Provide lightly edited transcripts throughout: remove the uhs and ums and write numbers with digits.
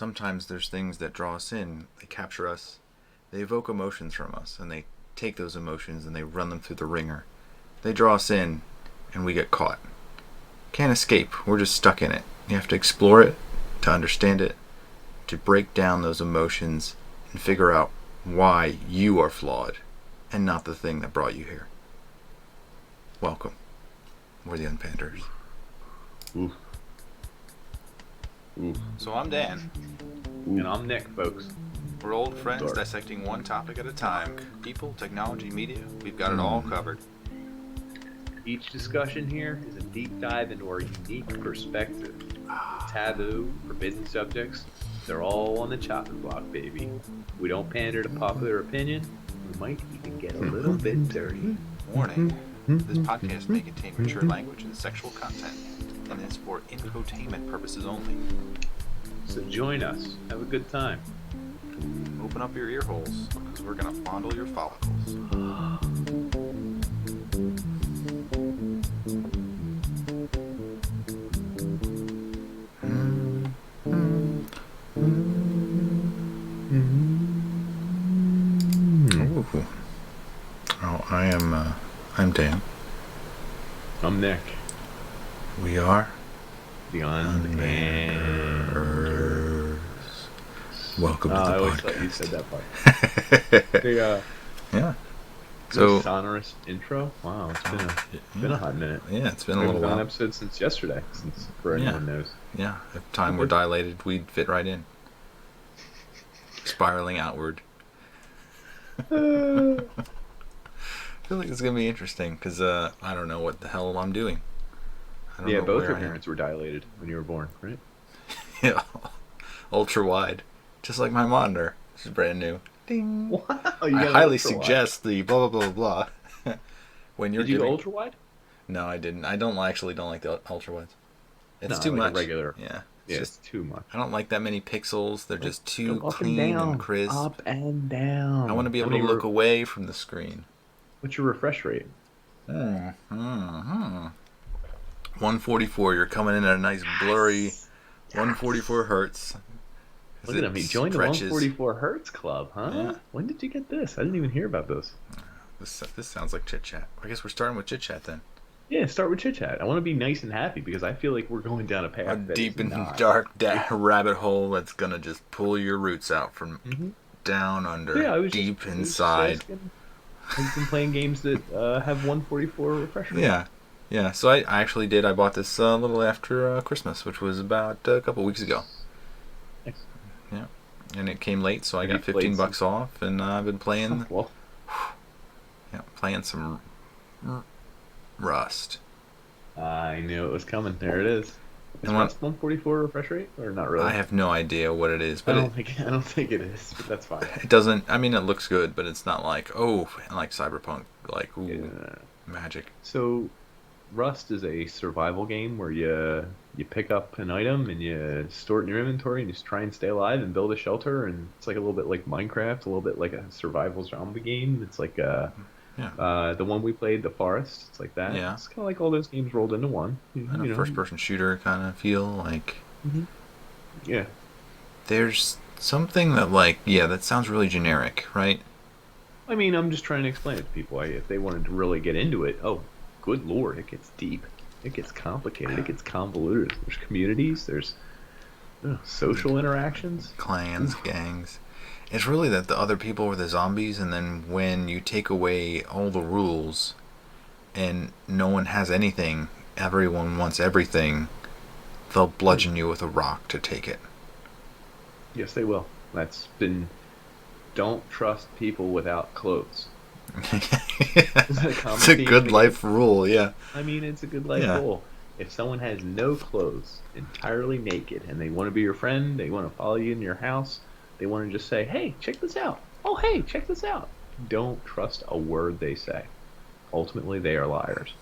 sometimes there's things that draw us in. They capture us. They evoke emotions from us, and they take those emotions and they run them through the ringer. They draw us in, and we get caught. Can't escape. We're just stuck in it. You have to explore it, to understand it, to break down those emotions and figure out why you are flawed and not the thing that brought you here. Welcome. We're the Unpanders. Ooh. Ooh. So I'm Dan. And I'm Nick, folks. We're old friends Dark. dissecting one topic at a time. People, technology, media, we've got it all covered. Each discussion here is a deep dive into our unique perspective. Taboo, forbidden subjects, they're all on the chopping block, baby. We don't pander to popular opinion. We might even get a little bit dirty. Warning, this podcast may contain mature language and sexual content, and is for infotainment purposes only. So join us. Have a good time. Open up your ear holes, because we're going to fondle your follicles. Ooh. Oh, I'm Dan. I'm Nick. We are The Unpanders. Welcome to the I always podcast. thought you said that part. Yeah. So So, sonorous intro. Wow, it's been a hot minute. yeah, it's been a We haven't little done an while. episode since yesterday, for anyone knows. Yeah, if time were dilated, we'd fit right in. Spiraling outward. I feel like it's going to be interesting because I don't know what the hell I'm doing. I don't Yeah, know both where your I am. parents were dilated when you were born, right? Yeah, ultra wide. Just like my monitor. This is brand new. Ding. Wow, I highly suggest the blah blah blah blah. When you're Did you go giving... ultra wide? No, I didn't. I don't actually don't like the ultra wides. It's No, too like a much. regular. Yeah. Yeah, It's just it's too much. I don't like that many pixels. They're just too Go up clean and, down, and crisp. Up and down. I want to be able to look away from the screen. What's your refresh rate? 144. You're coming in at a nice blurry 144 hertz. Look at him. He joined the 144 Hertz Club, huh? Yeah. When did you get this? I didn't even hear about this. This sounds like chit chat. I guess we're starting with chit chat then. Yeah, start with chit chat. I want to be nice and happy because I feel like we're going down a path A that deep is and not. dark rabbit hole that's gonna just pull your roots out from Mhm. down under, Yeah, I was deep just inside. asking. I've been playing games that have 144 refresh rate. Yeah. So I actually did. I bought this a little after Christmas, which was about a couple weeks ago. Nice. Yeah, and it came late, so I Have got you played $15 off, and I've been playing. Well, Playing some Rust. I knew it was coming. There it is. Is And what- Rust 144 refresh rate or not really? I have no idea what it is, I but don't think it is, but that's fine. it doesn't. I mean, it looks good, but it's not like like Cyberpunk, like ooh, Yeah. magic. So, Rust is a survival game where you pick up an item and you store it in your inventory and you just try and stay alive and build a shelter, and it's like a little bit like Minecraft, a little bit like a survival zombie game. It's like the one we played, The Forest. It's like that. Yeah. It's kind of like all those games rolled into one. And a first-person shooter kind of feel like. Yeah. There's something that that sounds really generic, right? I mean, I'm just trying to explain it to people. If they wanted to really get into it, oh, good lord, it gets deep. It gets complicated. It gets convoluted. There's communities. There's social interactions. Clans, gangs. It's really that the other people are the zombies, and then when you take away all the rules and no one has anything, everyone wants everything, they'll bludgeon you with a rock to take it. Yes, they will. That's been... Don't trust people without clothes. It's a good life rule, yeah. I mean, it's a good life rule. If someone has no clothes, entirely naked, and they want to be your friend, they want to follow you in your house, they want to just say, hey, check this out. Oh, hey, check this out. Don't trust a word they say. Ultimately, they are liars.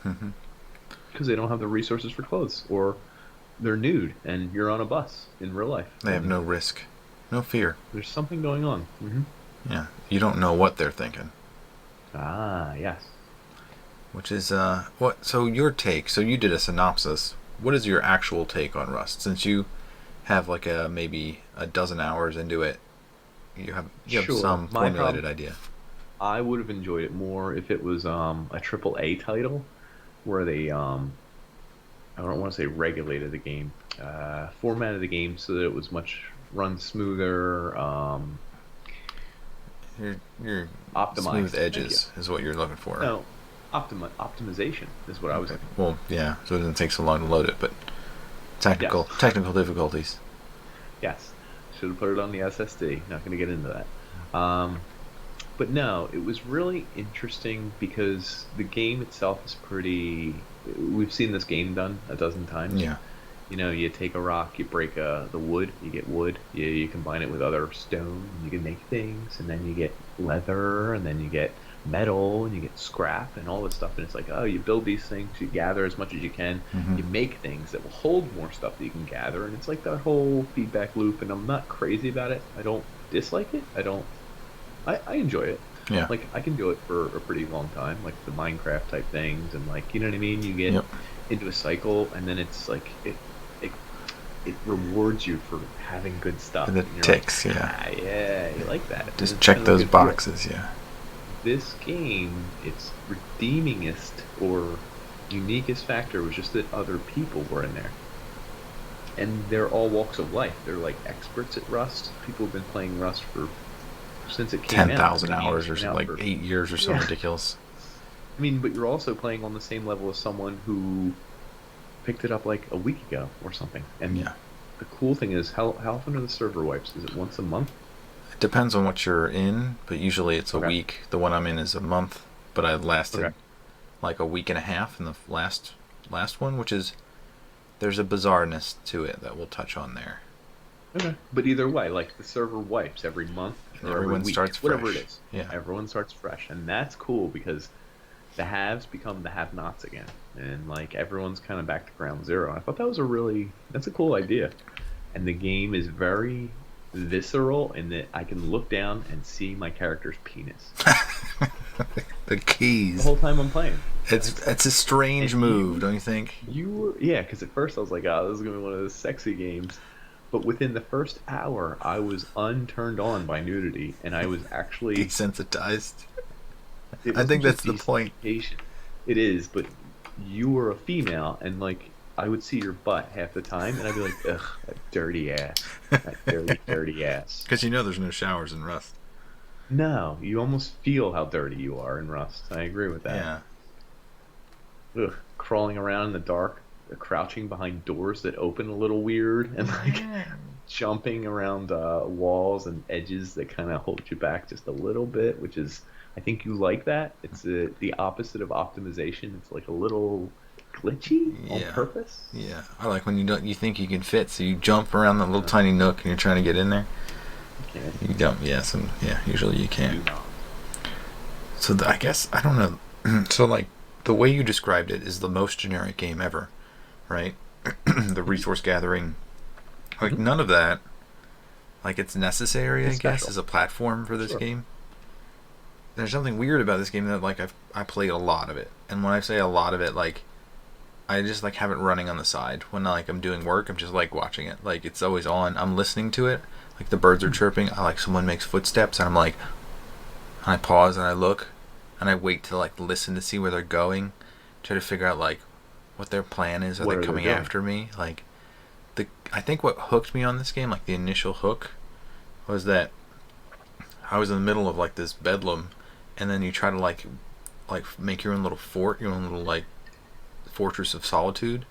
Because they don't have the resources for clothes, or they're nude, and you're on a bus in real life. They have no risk, no fear. There's something going on. Yeah, you don't know what they're thinking. Ah, yes. Which is, so your take, so you did a synopsis. What is your actual take on Rust? Since you have like maybe a dozen hours into it, you have Sure. some My formulated problem, idea. I would have enjoyed it more if it was a triple A title where they I don't want to say regulated the game, formatted the game so that it was much run smoother, Your smooth optimized. Thank you. edges is what you're looking for. No, optimization is what I was. Okay. Well, yeah, so it doesn't take so long to load it, but technical Yes, technical difficulties. yes. Should have put it on the SSD. Not going to get into that. But no, it was really interesting because the game itself is pretty. We've seen this game done a dozen times. Yeah. You take a rock, you break the wood, you get wood, you combine it with other stone, and you can make things, and then you get leather, and then you get metal, and you get scrap, and all this stuff. And it's like, oh, you build these things, you gather as much as you can, Hmm. you make things that will hold more stuff that you can gather, and it's like that whole feedback loop. And I'm not crazy about it. I don't dislike it. I enjoy it. Yeah. Like I can do it for a pretty long time, like the Minecraft type things, and like you know what I mean. You get Yep. into a cycle, and then it's like it it rewards you for having good stuff. And it And you're like, ticks. Yeah. ah, yeah, you like that. And Just it's check kind of a those good feeling. boxes. Yeah. This game, its redeemingest or uniquest factor was just that other people were in there, and they're all walks of life. They're like experts at Rust. People have been playing Rust for since it came out. 10,000 The game's hours or been something, out like for 8 years or something yeah. ridiculous. I mean, but you're also playing on the same level as someone who picked it up like a week ago or something. And Yeah. the cool thing is, how often are the server wipes? Is it once a month? It depends on what you're in, but usually it's a Okay. week. The one I'm in is a month, but I lasted Okay. like a week and a half in the last one, which is there's a bizarreness to it that we'll touch on there. Okay. But either way, like the server wipes every month And or every everyone week, starts whatever it fresh. is. Yeah. Everyone starts fresh, and that's cool because the haves become the have-nots again, and like everyone's kind of back to ground zero. I thought that's a cool idea, and the game is very visceral in that I can look down and see my character's penis The the keys. whole time I'm playing. It's a strange And move, don't you think? you were, yeah, because at first I was like, oh, this is gonna be one of those sexy games. But within the first hour, I was unturned on by nudity, and I was actually, Desensitized. it I wasn't think just that's the point. desensitization. It is, but you were a female, and like I would see your butt half the time, and I'd be like, ugh, that dirty ass, that dirty, dirty ass. Because you know there's no showers in Rust. No, you almost feel how dirty you are in Rust. I agree with that. Yeah. Ugh, crawling around in the dark, crouching behind doors that open a little weird, and like jumping around walls and edges that kind of hold you back just a little bit, which is, I think you like that. It's the opposite of optimization. It's like a little glitchy on Yeah. purpose. Yeah. I like when you think you can fit, so you jump around that little tiny nook and you're trying to get in there. You can't You don't. Yeah. Usually you do can't. not. So I guess I don't know. So like the way you described it is the most generic game ever, right? The resource gathering, like Mhm. none of that, like it's necessary, I It's guess, special. as a platform for this Sure. game. There's something weird about this game that like I played a lot of it, and when I say a lot of it, like I just like have it running on the side when like I'm doing work. I'm just like watching it, like it's always on. I'm listening to it, like the birds are chirping. I like someone makes footsteps, and I'm like, and I pause and I look, and I wait to like listen to see where they're going, try to figure out like what their plan is. Are What they are they coming doing? after me? Like I think what hooked me on this game, like the initial hook, was that I was in the middle of like this bedlam, and then you try to like make your own little fort, your own little like fortress of solitude,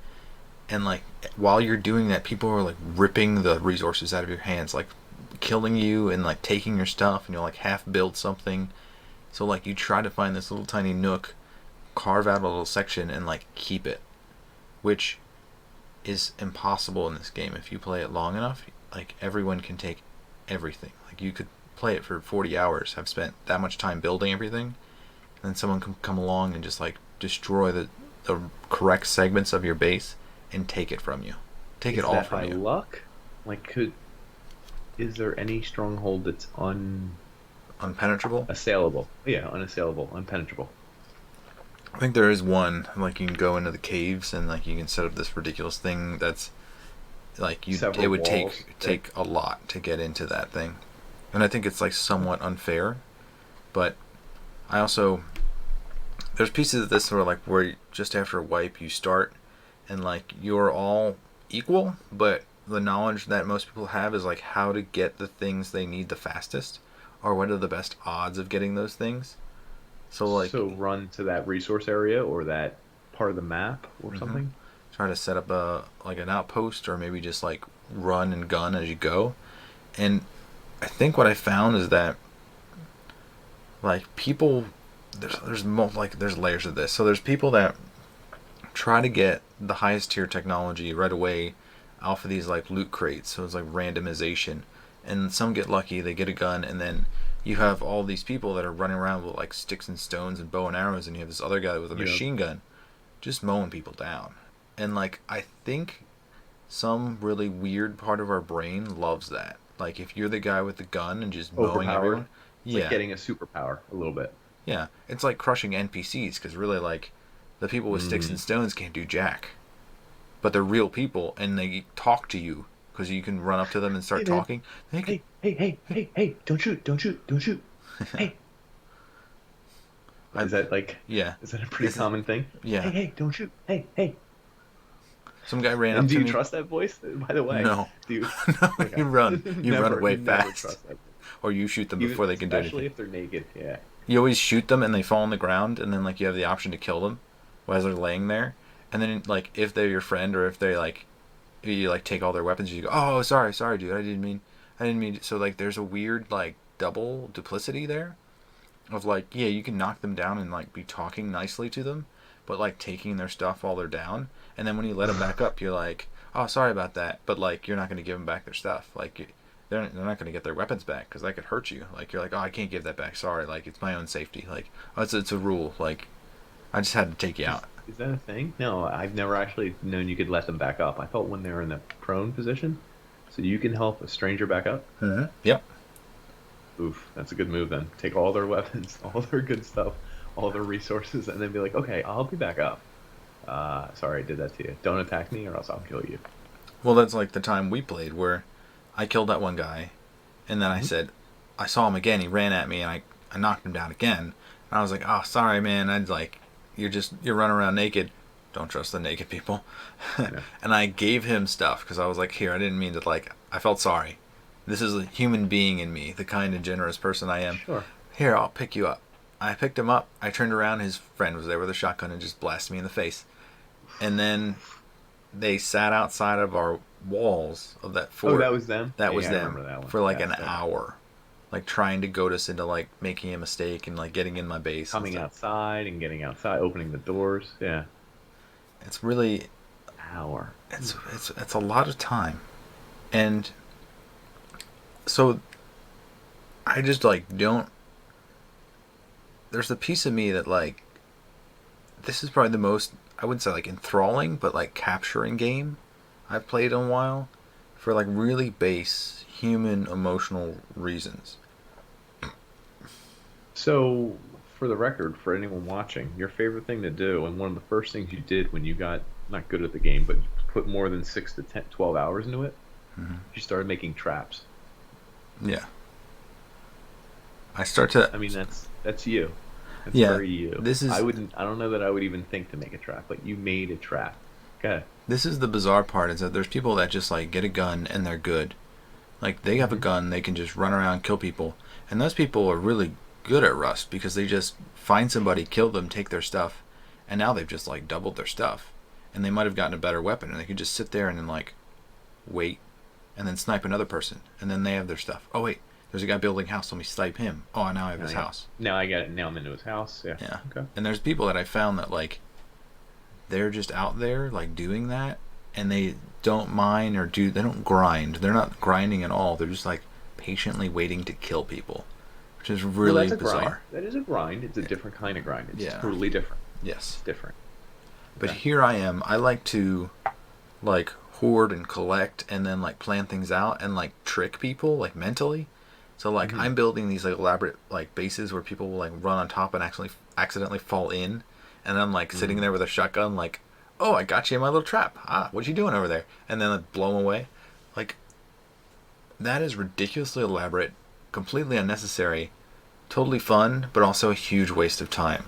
and like while you're doing that, people are like ripping the resources out of your hands, like killing you and like taking your stuff, and you'll like half build something. So like you try to find this little tiny nook, carve out a little section, and like keep it, which is impossible in this game if you play it long enough. Like everyone can take everything. Like you could play it for 40 hours, have spent that much time building everything, and then someone can come along and just like destroy the correct segments of your base and take it from you. Take Is it all that from by you. luck? Like, is there any stronghold that's Unpenetrable? unassailable? Yeah, unassailable, unpenetrable. I think there is one. Like you can go into the caves and like you can set up this ridiculous thing that's like it Several would walls. take a lot to get into that thing, and I think it's like somewhat unfair. But I also there's pieces of this where just after a wipe you start, and like you're all equal, but the knowledge that most people have is like how to get the things they need the fastest, or what are the best odds of getting those things. So like, So run to that resource area or that part of the map or something. try to set up an outpost, or maybe just like run and gun as you go. And I think what I found is that like people there's layers of this. So there's people that try to get the highest tier technology right away off of these like loot crates. So it's like randomization, and some get lucky, they get a gun, and then you have all these people that are running around with like sticks and stones and bow and arrows, and you have this other guy with a machine gun just mowing people down. And like I think some really weird part of our brain loves that. Like if you're the guy with the gun and just mowing everyone, It's like getting a superpower a little bit. yeah, it's like crushing NPCs, because really like the people with sticks and stones can't do jack, but they're real people and they talk to you because you can run up to them and start talking. Hey! Don't shoot! Hey. Is that like? Yeah. Is that a pretty common thing? Yeah. Hey! Don't shoot! Hey! Some guy ran up And to do me. you trust that voice? By the way, No. Do you? No, Okay. you run away never fast, trust that. or you shoot them before they can do Especially anything. if they're naked. Yeah. You always shoot them and they fall on the ground, and then like you have the option to kill them as they're laying there. And then like if they're your friend, or if they like you like take all their weapons, you go, oh sorry dude, I didn't mean. So like there's a weird like double duplicity there of like, yeah, you can knock them down and like be talking nicely to them, but like taking their stuff while they're down. And then when you let them back up, you're like, oh sorry about that, but like you're not going to give them back their stuff. Like they're not going to get their weapons back because that could hurt you. Like you're like, oh I can't give that back, sorry, like it's my own safety. Like oh, it's a rule. Like I just had to take you out. Is that a thing? No, I've never actually known you could let them back up. I thought when they're in the prone position, so you can help a stranger back up. Yep. Oof, that's a good move then. Take all their weapons, all their good stuff, all their resources, and then be like, okay, I'll be back up. Sorry I did that to you. Don't attack me or else I'll kill you. Well, that's like the time we played where I killed that one guy, and then I said, I saw him again, he ran at me, and I knocked him down again. And I was like, oh, sorry, man, I'd like, you're running around naked. Don't trust the naked people. Yeah. And I gave him stuff, because I was like, here, I didn't mean to, like, I felt sorry. This is a human being in me, the kind and generous person I am. Sure. Here, I'll pick you up. I picked him up, I turned around, his friend was there with a shotgun and just blasted me in the face. And then they sat outside of our walls of that fort. Oh, that was them? That Yeah, was I them remember that one. for like Yeah, an hour, like trying to goad us into like making a mistake and like getting in my base. Coming outside and getting outside, opening the doors. Yeah. It's really, Hour. it's a lot of time, and so I just like don't. There's a piece of me that like, this is probably the most, I wouldn't say like enthralling, but like capturing game I've played in a while, for like really base human emotional reasons. So, for the record, for anyone watching, your favorite thing to do, and one of the first things you did when you got not good at the game, but you put more than 6 to 10, 12 hours into it, you started making traps. Yeah. I start to. I mean, that's you. That's Yeah, very you. this is- I don't know that I would even think to make a trap, but you made a trap. Go ahead. This is the bizarre part, is that there's people that just like get a gun and they're good. Like they have a gun, they can just run around, kill people. And those people are really good at Rust because they just find somebody, kill them, take their stuff, and now they've just like doubled their stuff. And they might have gotten a better weapon, and they could just sit there and then like wait and then snipe another person, and then they have their stuff. Oh wait, there's a guy building a house, let me snipe him. Oh, now I have his house. Now I got it. Now I'm into his house. Yeah. Yeah. Okay. And there's people that I found that like they're just out there like doing that, and they don't mind or they don't grind. They're not grinding at all. They're just like patiently waiting to kill people, which is really that's a bizarre. grind. That is a grind. It's a different kind of grind. It's totally different. Yes. It's different. But Okay. here I am. I like to like hoard and collect and then like plan things out and like trick people like mentally. So like I'm building these like elaborate like bases where people will like run on top and actually accidentally fall in, and I'm like sitting there with a shotgun like oh, I got you in my little trap. Ah, what you doing over there? And then like, blow them away. Like, that is ridiculously elaborate, completely unnecessary, totally fun, but also a huge waste of time.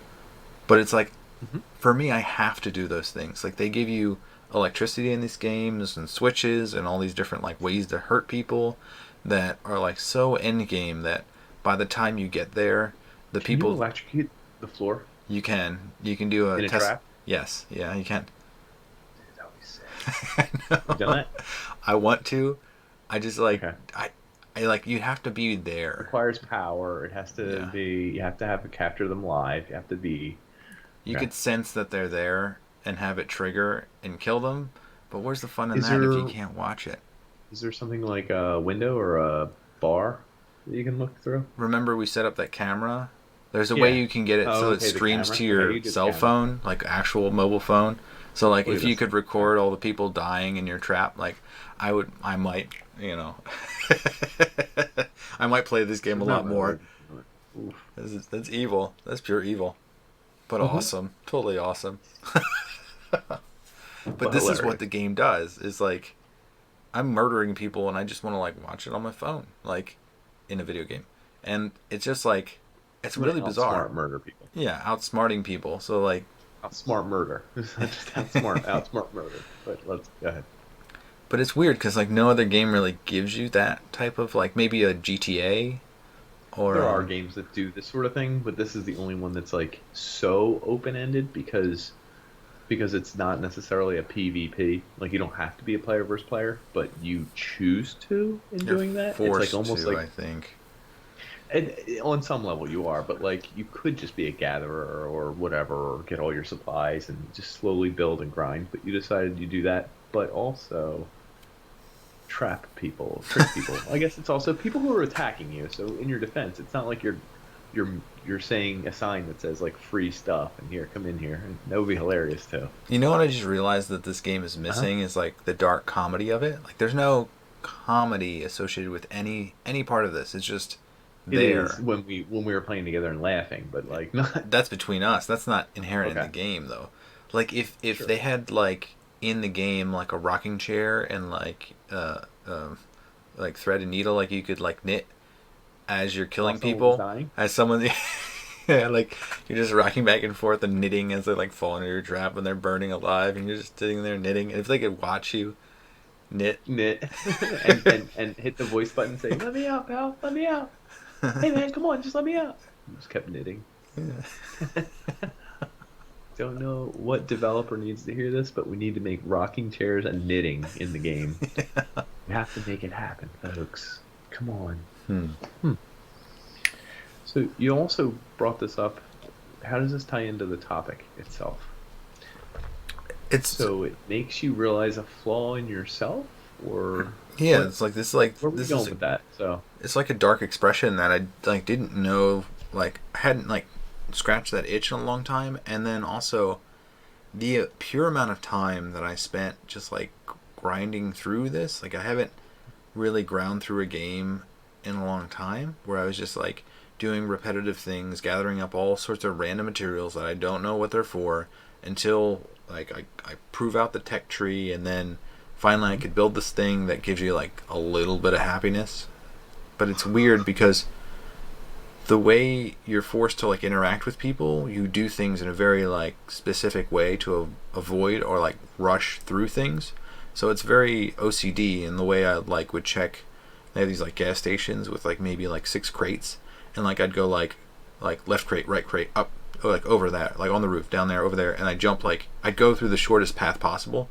But it's like, Hmm. for me, I have to do those things. Like, they give you electricity in these games and switches and all these different like ways to hurt people that are like so end game that by the time you get there, the Can you people electrocute the floor you can do a in a test. trap? Yes, yeah, you can. Dude, that would be sick. I You done know. that? I want to. I just like Okay. I like you have to be there. Requires power. It has to Yeah. be. You have to have to capture them live. You have to be. You Okay. could sense that they're there and have it trigger and kill them, but where's the fun in Is that if you there can't watch it? is there something like a window or a bar that you can look through? Remember we set up that camera? There's a way Yeah. you can get it Oh, so it okay. The streams camera. to Okay, your you did the cell camera. phone, like actual mobile phone. So like Look if at you this. could Okay. record all the people dying in your trap, like I might, you know. I might play this This game a is not lot my more. word. Oof. That's evil. That's pure evil. But Hmm. awesome. Totally awesome. But But this is what hilarious. the game does. Is like I'm murdering people and I just want to like watch it on my phone, like in a video game. And it's just like it's You want really to bizarre. outsmart murder people. Yeah, outsmarting people. So like Outsmart murder. Just outsmart murder. But let's go ahead. but it's weird cuz like no other game really gives you that type of like maybe a GTA or There are games that do this sort of thing, but this is the only one that's like so open-ended because it's not necessarily a PvP. Like you don't have to be a player versus player, but you choose to in you're doing that. It's like forced almost to, like I think. and on some level you are, but like you could just be a gatherer or whatever, or get all your supplies and just slowly build and grind. But you decided you do that, but also trap people, trick people. I guess it's also people who are attacking you. So in your defense, it's not like you're you're saying a sign that says like free stuff and here, come in here. And that would be hilarious too. You know what I just realized that this game is Uh-huh. missing is like the dark comedy of it. Like there's no comedy associated with any part of this. It's just It is there. when we were playing together and laughing, but like not That's between us. That's not inherent in the okay. game though. Like if Sure. they had like in the game like a rocking chair and like thread and needle like you could like knit as you're While killing someone was people dying. as someone yeah, like you're just rocking back and forth and knitting as they like fall into your trap and they're burning alive and you're just sitting there knitting and if they could watch you knit. Knit and hit the voice button saying, "Let me out, pal. Let me out. Hey man, come on, just let me out." You just kept knitting. Don't know what developer needs to hear this, but we need to make rocking chairs and knitting in the game. We have to make it happen, folks. Come on. Hmm. Hmm. So you also brought this up. How does this tie into the topic itself? It's So it makes you realize a flaw in yourself, or yeah, what? it's like this like Where are we this going is with that? So it's like a dark expression that I like didn't know like I hadn't like scratched that itch in a long time and then also the pure amount of time that I spent just like grinding through this like I haven't really ground through a game in a long time where I was just like doing repetitive things gathering up all sorts of random materials that I don't know what they're for until like I prove out the tech tree and then finally I could build this thing that gives you like a little bit of happiness but it's weird because the way you're forced to like interact with people, you do things in a very like specific way to avoid or like rush through things. So it's very OCD in the way I like would check. They have these like gas stations with like maybe like 6 crates, and like I'd go like left crate, right crate, up, like over that, like on the roof, down there, over there, and I jump like I'd go through the shortest path possible,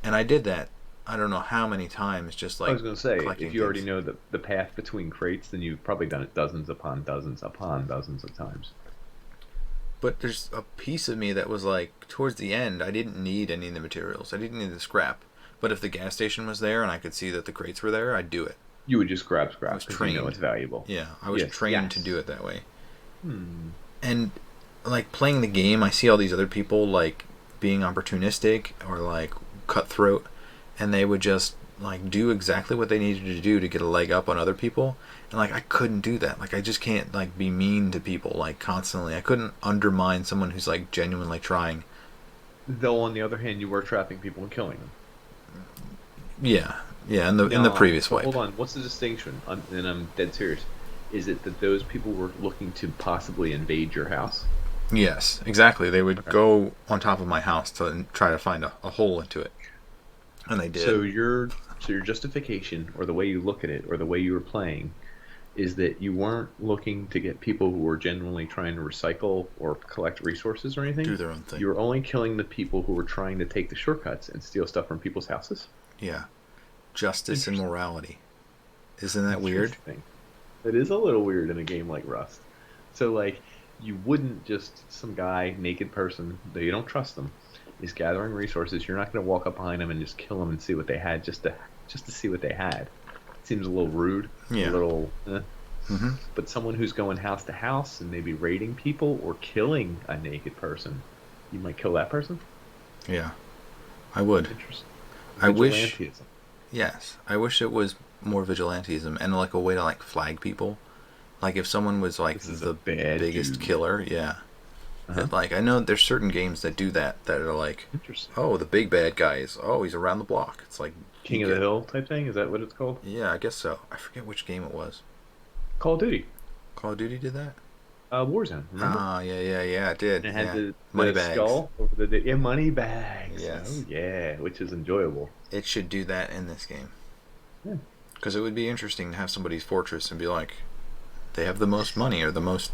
and I did that. I don't know how many times, just I like was going to say, collecting if you already things. know the path between crates, then you've probably done it dozens upon dozens upon dozens of times. But there's a piece of me that was like, towards the end, I didn't need any of the materials. I didn't need the scrap. But if the gas station was there and I could see that the crates were there, I'd do it. You would just grab I scrap was because you know trained. it's valuable. Yeah, I was Yes, trained to yes. do it that way. Hmm. And like playing the game, I see all these other people like being opportunistic or like cutthroat, and they would just like do exactly what they needed to do to get a leg up on other people. And like I couldn't do that. Like I just can't like be mean to people like constantly. I couldn't undermine someone who's like genuinely trying. Though on the other hand, you were trapping people and killing them. Yeah, yeah. In the Now, previous so wipe. hold on. What's the distinction? And I'm dead serious. Is it that those people were looking to possibly invade your house? Yes, exactly. They would Okay. go on top of my house to try to find a hole into it, and they did. So your justification, or the way you look at it, or the way you were playing, is that you weren't looking to get people who were genuinely trying to recycle or collect resources or anything. Do their own thing. You were only killing the people who were trying to take the shortcuts and steal stuff from people's houses. Yeah, justice and Interesting. morality. Isn't that weird? Interesting. It is a little weird in a game like Rust. So like, you wouldn't just some guy, naked person, though you don't trust them, is gathering resources. You're not going to walk up behind them and just kill them and see what they had just to see what they had. Seems a little rude. Yeah. A little. Hmm. But someone who's going house to house and maybe raiding people or killing a naked person, you might kill that person. Yeah, I would. Interesting. I wish. Vigilantism. Yes, I wish it was more vigilantism and like a way to like flag people. Like if someone was like This is the a bad biggest dude. killer, yeah. Uh-huh. Like I know there's certain games that do that are like, Interesting. oh, the big bad guy is, oh, he's around the block. It's like King of the Hill type thing. Is that what it's called? Yeah, I guess so. I forget which game it was. Call of Duty. Call of Duty did that? Warzone. Remember? Ah, yeah, it did. And it had Yeah. the Money bags. skull over the yeah, money bags. Yes. Oh yeah, which is enjoyable. It should do that in this game. Yeah. Because it would be interesting to have somebody's fortress and be like, they have the most money or the most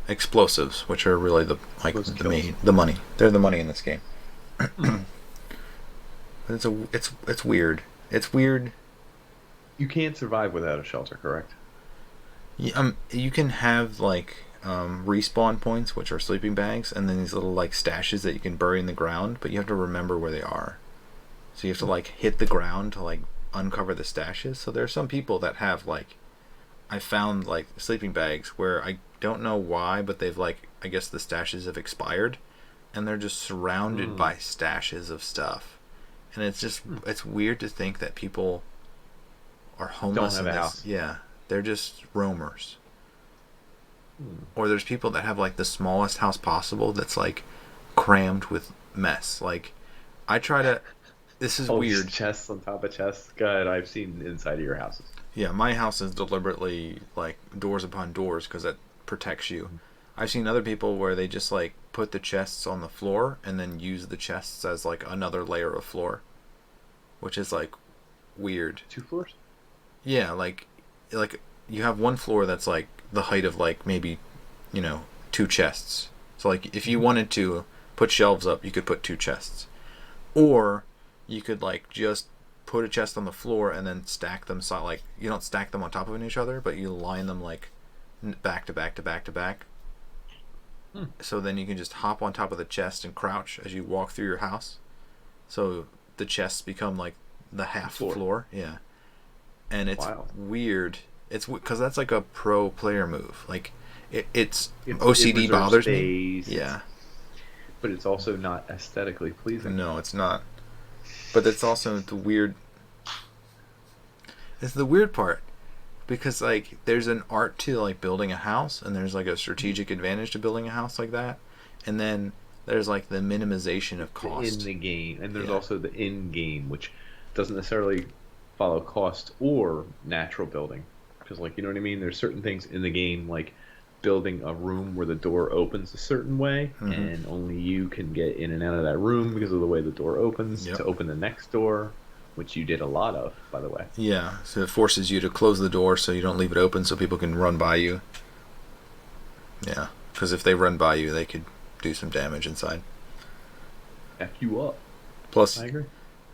explosives, which are really the Most the money. They're the money in this game. But it's weird. It's weird. You can't survive without a shelter, correct? You can have like respawn points, which are sleeping bags, and then these little like stashes that you can bury in the ground, but you have to remember where they are. So you have to like hit the ground to like uncover the stashes. So there are some people that have like, I found like sleeping bags where I don't know why, but they've like, I guess the stashes have expired, and they're just surrounded by stashes of stuff, and it's just it's weird to think that people are homeless Don't have in a this. house. Yeah, they're just roamers. Or there's people that have like the smallest house possible that's like crammed with mess. Like I try to. This is weird. Chests on top of chests. God, I've seen inside of your houses. Yeah, my house is deliberately like doors upon doors because that protects you. I've seen other people where they just like put the chests on the floor and then use the chests as like another layer of floor, which is like weird. 2 floors? Yeah, like you have one floor that's like the height of like maybe, 2 chests. So like if you wanted to put shelves up, you could put 2 chests. Or you could like just put a chest on the floor and then stack them, so like you don't stack them on top of each other, but you line them like back to back to back to back. So then you can just hop on top of the chest and crouch as you walk through your house. So the chests become like the half floor. Yeah. And it's weird. It's because that's like a pro player move. Like it's OCD bothers me. Yeah. But it's also not aesthetically pleasing. No, it's not. But it's also the weird. It's the weird part, because like there's an art to like building a house, and there's like a strategic advantage to building a house like that, and then there's like the minimization of cost in the game, and there's also the in game, which doesn't necessarily follow cost or natural building, because like, you know what I mean. There's certain things in the game like building a room where the door opens a certain way, and only you can get in and out of that room because of the way the door opens to open the next door, which you did a lot of, by the way. Yeah, so it forces you to close the door so you don't leave it open so people can run by you. Yeah, because if they run by you, they could do some damage inside. F you up. Plus, I agree.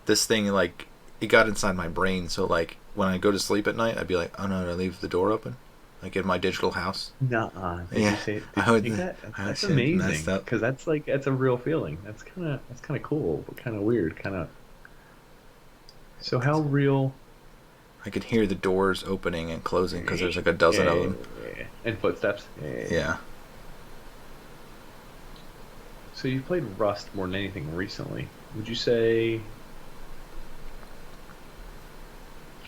This thing, like, it got inside my brain, so like when I go to sleep at night, I'd be like, oh no, did I leave the door open? Like in my digital house. Nuh-uh. Did you say that? That's amazing. Because that's a real feeling. That's kind of cool, but kind of weird. So how real? I could hear the doors opening and closing because there's like a dozen of them. Yeah. And footsteps. Yeah. So you've played Rust more than anything recently. Would you say?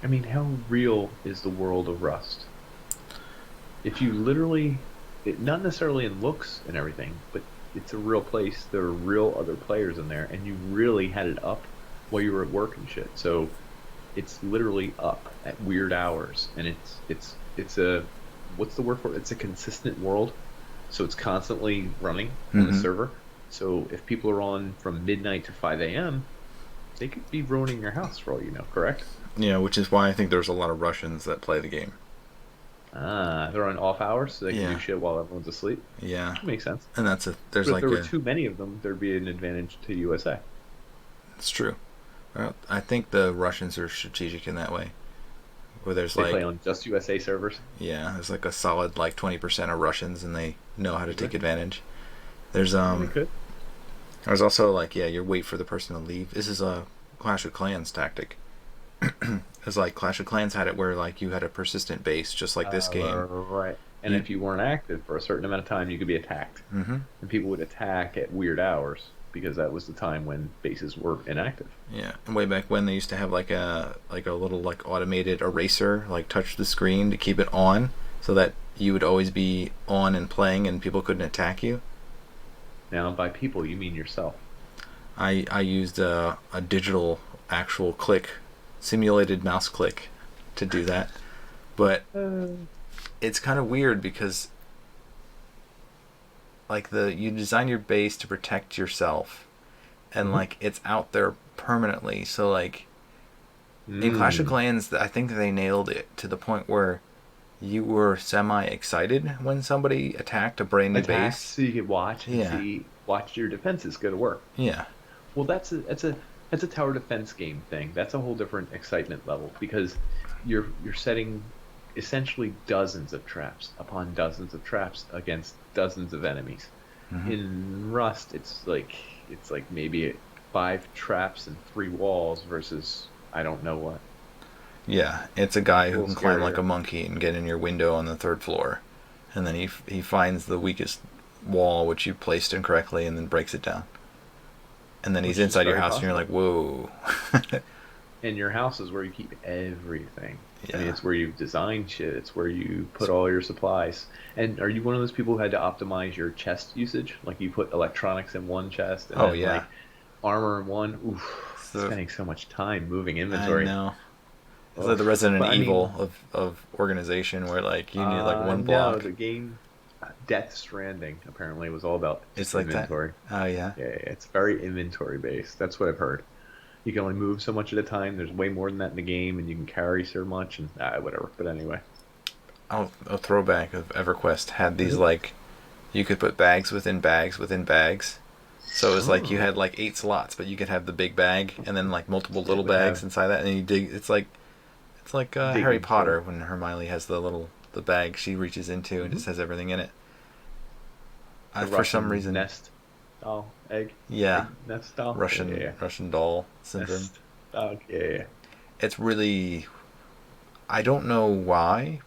I mean, how real is the world of Rust? If you literally, not necessarily in looks and everything, but it's a real place. There are real other players in there, and you really had it up while you were at work and shit. So it's literally up at weird hours, and it's a what's the word for it? It's a consistent world, so it's constantly running on the Mm-hmm. server. So if people are on from midnight to 5 a.m., they could be ruining your house for all you know. Correct? Yeah, which is why I think there's a lot of Russians that play the game. Ah, they're on off hours, so they can do Yeah, shit while everyone's asleep. yeah, Makes sense. and there's But if like there were a, too many of them, there'd be an advantage to USA. it's true. Well, I think the Russians are strategic in that way, where there's They like, play on just USA servers. yeah, there's like a solid like 20% of Russians, and they know how to take Okay. advantage. There's Yeah, they could. there's also like, yeah, you wait for the person to leave. This is a Clash of Clans tactic. It's like Clash of Clans had it where like you had a persistent base, just like this game. Right. And You, if you weren't active for a certain amount of time, you could be attacked. mm-hmm. And people would attack at weird hours because that was the time when bases were inactive. Yeah, and way back when they used to have like a little like automated eraser, like touch the screen to keep it on, so that you would always be on and playing, and people couldn't attack you. Now, by people, you mean yourself. I used a digital actual click, simulated mouse click, to do that, but it's kind of weird because like you design your base to protect yourself, and Mhm. like it's out there permanently. So like in Clash of Clans, I think they nailed it to the point where you were semi excited when somebody attacked a brand new Attack base. so you could watch and Yeah, see watch your defenses go to work. yeah, Well, that's a tower defense game thing. That's a whole different excitement level because you're setting essentially dozens of traps upon dozens of traps against dozens of enemies. hmm, In Rust, it's like maybe 5 traps and 3 walls versus I don't know what. yeah. It's a guy A who little can climb like scarier. a monkey and get in your window on the third floor, and then he finds the weakest wall which you placed incorrectly, and then breaks it down. And then he's Which is inside your very house, and you're possible. like, whoa. And your house is where you keep everything. I mean, Yeah. it's where you design shit. It's where you put all your supplies. And are you one of those people who had to optimize your chest usage? Like you put electronics in one chest and Oh then yeah. like armor in one? Oof, So spending so much time moving I inventory. know. It's like the Oof. Resident But I Evil mean, of organization, where like you need like one no, block. the game Death Stranding apparently was all about It's just like that. inventory. Oh yeah. Yeah, it's very inventory based. That's what I've heard. You can only move so much at a time. There's way more than that in the game, and you can carry so much, and whatever. But anyway, Oh, a throwback of EverQuest had these Mhm. like you could put bags within bags within bags. So it was like you Oh, had like 8 slots, but you could have the big bag and then like multiple it little would bags have inside that, and you dig. It's like Harry digging through. Potter when Hermione has the bag she reaches into and Hmm. just has everything in it. The For some Russian reason, nest doll, yeah, egg nest doll. Yeah, yeah, Russian yeah. Russian doll syndrome. Nest dog. Yeah, yeah, yeah. It's really, I don't know why.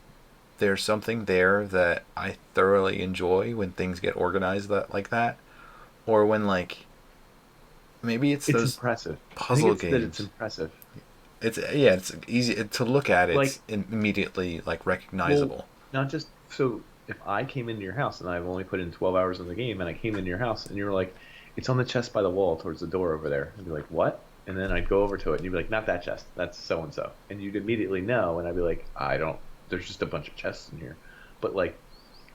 There's something there that I thoroughly enjoy when things get organized like that, or when like maybe it's It's those impressive. I think puzzle it's that it's games. impressive. It's easy to look at. It's Like, immediately like well, recognizable. not just so. If I came into your house and I've only put in 12 hours in the game, and I came into your house and you were like, "It's on the chest by the wall towards the door over there," I'd be like, "What?" And then I'd go over to it and you'd be like, "Not that chest. That's so and so," and you'd immediately know, and I'd be like, "I don't. There's just a bunch of chests in here," but like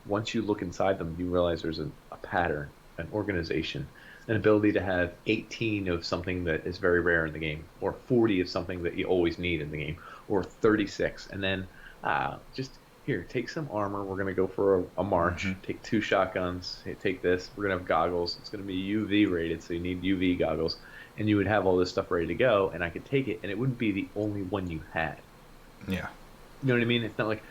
once you look inside them, you realize there's a pattern, an organization, an ability to have 18 of something that is very rare in the game, or 40 of something that you always need in the game, or 36. And then just here, take some armor. We're going to go for a Hmm. march. Take 2 shotguns. Hey, take this. We're going to have goggles. It's going to be UV rated, so you need UV goggles. And you would have all this stuff ready to go, and I could take it, and it wouldn't be the only one you had. Yeah. You know what I mean? It's not like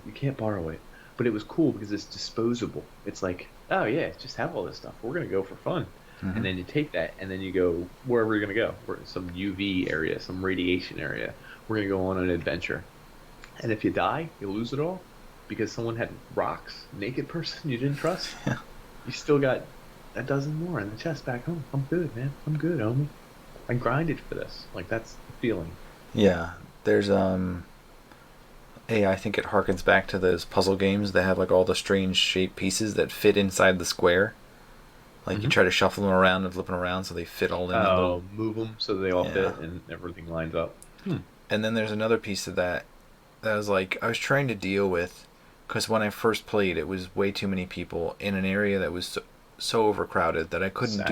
you can't borrow it, but it was cool because it's disposable. It's like, oh yeah, just have all this stuff. We're gonna go for fun, Hmm. and then you take that, and then you go wherever you're gonna go. Some UV area, some radiation area. We're gonna go on an adventure, and if you die, you lose it all because someone had rocks, naked person you didn't trust. Yeah. You still got a dozen more in the chest back home. I'm good, man. I'm good, homie. I grinded for this. Like that's the feeling. Yeah. There's I think it harkens back to those puzzle games that have like all the strange shaped pieces that fit inside the square. Like you try to shuffle them around and flip them around so they fit all in. Oh, move them so they all fit and everything lines up. And then there's another piece of that I was like, I was trying to deal with, because when I first played, it was way too many people in an area that was so overcrowded that I couldn't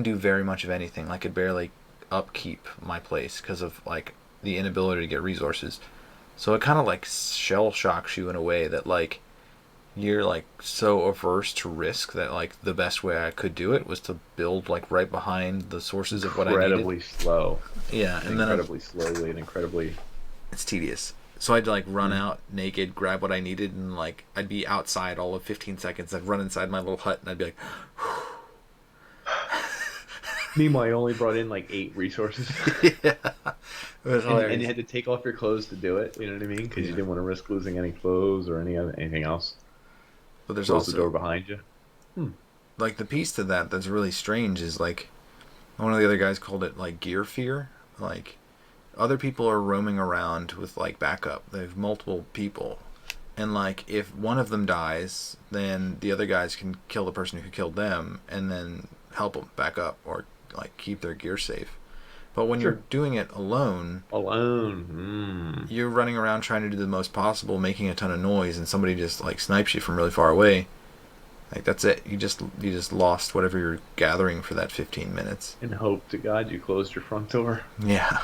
do very much of anything. I could barely upkeep my place because of like the inability to get resources. So it kind of like shell shocks you in a way that like you're like so averse to risk that like the best way I could do it was to build like right behind the sources of what I needed. Incredibly slow. Yeah, and then incredibly slowly and incredibly. It's tedious. So I'd like run out naked, grab what I needed, and like I'd be outside all of 15 seconds. I'd run inside my little hut and I'd be like. Meanwhile, you only brought in like 8 resources. Yeah, it was hilarious. And you had to take off your clothes to do it. You know what I mean? Because you didn't want to risk losing any clothes or anything else. But there's Close also the door behind you. Like the piece to that that's really strange is like one of the other guys called it like gear fear. Like other people are roaming around with like backup. They have multiple people, and like if one of them dies, then the other guys can kill the person who killed them and then help them back up or like keep their gear safe. But when you're doing it alone, you're running around trying to do the most possible, making a ton of noise, and somebody just like snipes you from really far away. Like that's it. You just lost whatever you're gathering for that 15 minutes. And hope to God you closed your front door. Yeah.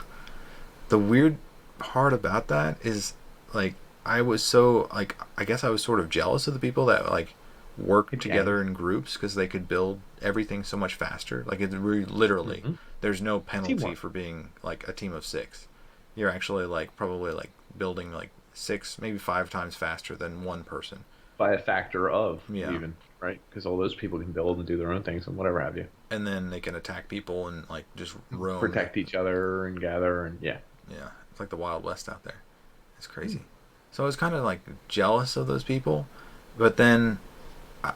The weird part about that is like I was so like I guess I was sort of jealous of the people that like worked together in groups because they could build everything so much faster. Like it's really literally there's no penalty for being like a team of 6. You're actually like probably like building like 6 maybe 5 times faster than one person by a factor of even, right? Because all those people can build and do their own things and whatever have you, and then they can attack people and like just roam, protect each other and gather and it's like the Wild West out there. It's crazy. So I was kind of like jealous of those people, but then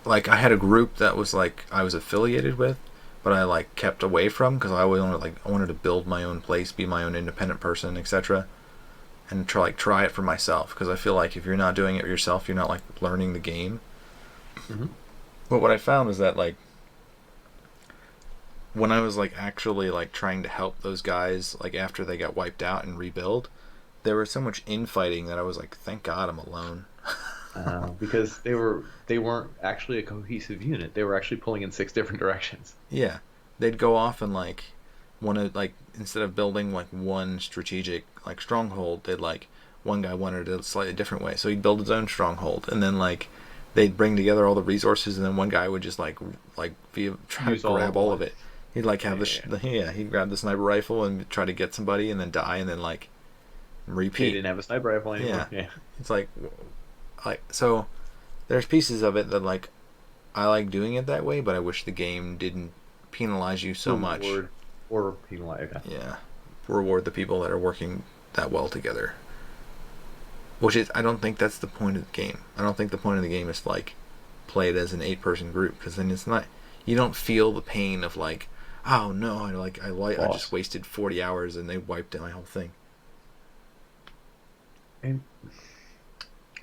like I had a group that was like I was affiliated with, but I like kept away from because I wanted to build my own place, be my own independent person, etc. And try it for myself because I feel like if you're not doing it yourself, you're not like learning the game. But what I found was that like when I was like actually like trying to help those guys like after they got wiped out and rebuild, there was so much infighting that I was like, thank God I'm alone. Because they weren't actually a cohesive unit. They were actually pulling in 6 different directions. Yeah, they'd go off and like want to like instead of building like one strategic like stronghold, they'd like one guy wanted it a slightly different way, so he'd build his own stronghold, and then like they'd bring together all the resources, and then one guy would just like try to grab all of it. He'd like have he'd grab the sniper rifle and try to get somebody, and then die, and then like repeat. He didn't have a sniper rifle anymore. Yeah. It's like so there's pieces of it that like I like doing it that way, but I wish the game didn't penalize you so much. Or penalize. Yeah. Reward the people that are working that well together. Which is, I don't think that's the point of the game. I don't think the point of the game is to like play it as an 8-person group, because then it's not. You don't feel the pain of like, oh no, I just wasted 40 hours and they wiped out my whole thing. And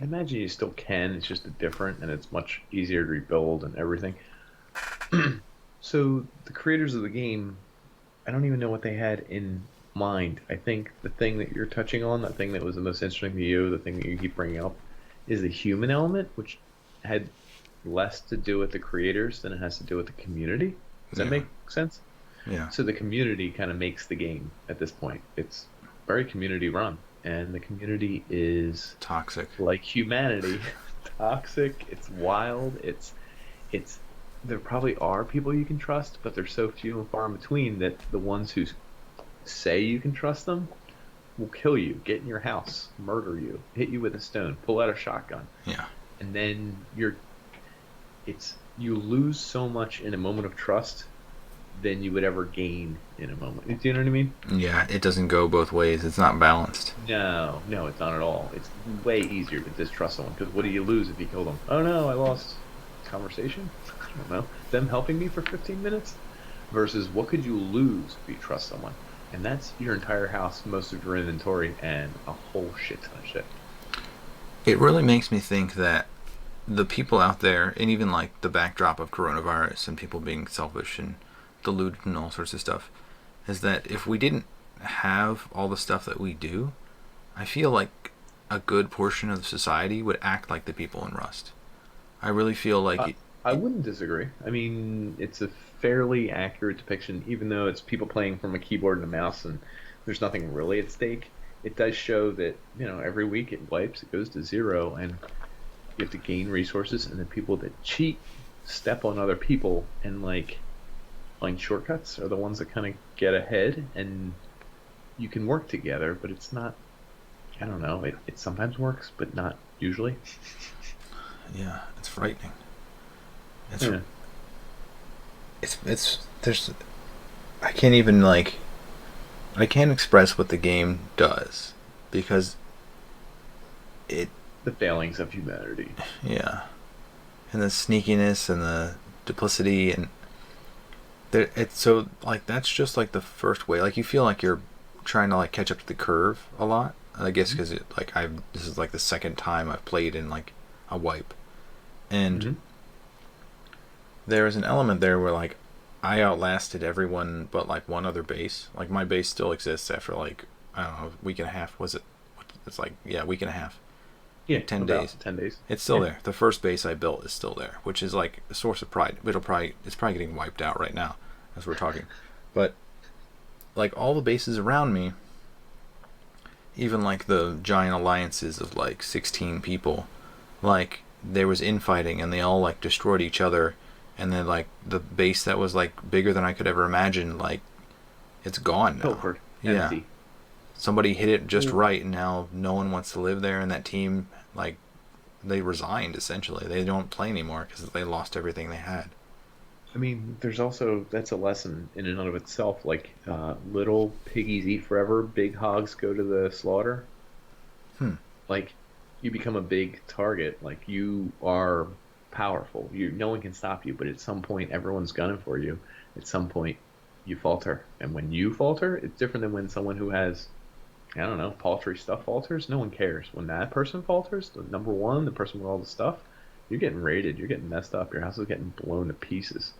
I imagine you still can. It's just different, and it's much easier to rebuild and everything. So the creators of the game, I don't even know what they had in mind. I think the thing that you're touching on, that thing that was the most interesting to you, the thing that you keep bringing up, is the human element, which had less to do with the creators than it has to do with the community. Does that make sense? Yeah. So the community kind of makes the game at this point. It's very community run, and the community is toxic, like humanity. Toxic. It's wild. It's. There probably are people you can trust, but they're so few and far in between that the ones who say you can trust them will kill you, get in your house, murder you, hit you with a stone, pull out a shotgun. Yeah. And then you lose so much in a moment of trust than you would ever gain in a moment. Do you know what I mean? Yeah, it doesn't go both ways. It's not balanced. No, it's not at all. It's way easier to distrust someone, because what do you lose if you kill them? Oh no, I lost conversation? I don't know. Them helping me for 15 minutes? Versus what could you lose if you trust someone? And that's your entire house, most of your inventory, and a whole shit ton of shit. It really makes me think that the people out there, and even like the backdrop of coronavirus and people being selfish and deluded and all sorts of stuff, is that if we didn't have all the stuff that we do, I feel like a good portion of society would act like the people in Rust. I really feel like I wouldn't disagree. I mean, it's a fairly accurate depiction, even though it's people playing from a keyboard and a mouse, and there's nothing really at stake. It does show that every week it wipes, it goes to zero, and you have to gain resources, and the people that cheat step on other people and like find shortcuts are the ones that kind of get ahead, and you can work together, but it's not. I don't know. It sometimes works, but not usually. Yeah, it's frightening. Yeah. It's there's I can't even like I can't express what the game does because the failings of humanity. Yeah, and the sneakiness and the duplicity and it's so like that's just like the first way. Like you feel like you're trying to like catch up to the curve a lot. I guess because this is like the second time I've played in like a wipe, and there is an element there where like I outlasted everyone but like one other base. Like my base still exists after like I don't know, a week and a half. Was it? It's like a week and a half. Yeah, 10 days. 10 days. It's still there. The first base I built is still there, which is like a source of pride. It's probably getting wiped out right now as we're talking. But like all the bases around me, even like the giant alliances of like 16 people, like there was infighting and they all like destroyed each other, and then like the base that was like bigger than I could ever imagine, like it's gone now. Pilfered. Yeah. Empty. Somebody hit it just right, and now no one wants to live there, and that team, like, they resigned, essentially. They don't play anymore because they lost everything they had. I mean, there's also, that's a lesson in and of itself. Like, little piggies eat forever, big hogs go to the slaughter. Like, you become a big target. Like, you are powerful. No one can stop you, but at some point, everyone's gunning for you. At some point, you falter. And when you falter, it's different than when someone who has, I don't know, paltry stuff falters. No one cares. When that person falters, the number one, the person with all the stuff, you're getting raided. You're getting messed up. Your house is getting blown to pieces.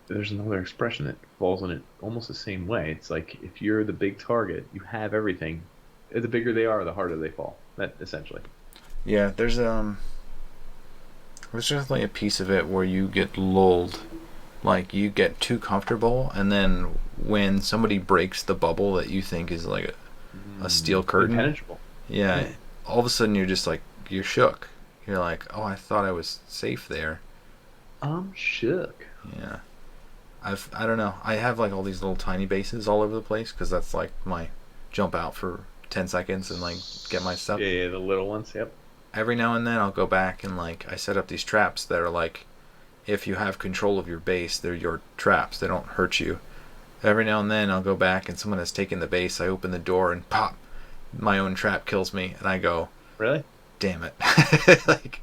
There's another expression that falls in it almost the same way. It's like if you're the big target, you have everything. The bigger they are, the harder they fall. That essentially. Yeah, there's definitely a piece of it where you get lulled. Like you get too comfortable, and then when somebody breaks the bubble that you think is like a steel curtain, impenetrable. Yeah, all of a sudden you're shook. You're like, oh, I thought I was safe there. I'm shook. Yeah, I don't know. I have like all these little tiny bases all over the place because that's like my jump out for 10 seconds and like get my stuff. Yeah, the little ones. Yep. Every now and then I'll go back and like I set up these traps that are like, if you have control of your base, they're your traps. They don't hurt you. Every now and then I'll go back and someone has taken the base. I open the door and pop, my own trap kills me, and I go, really? Damn it! Like,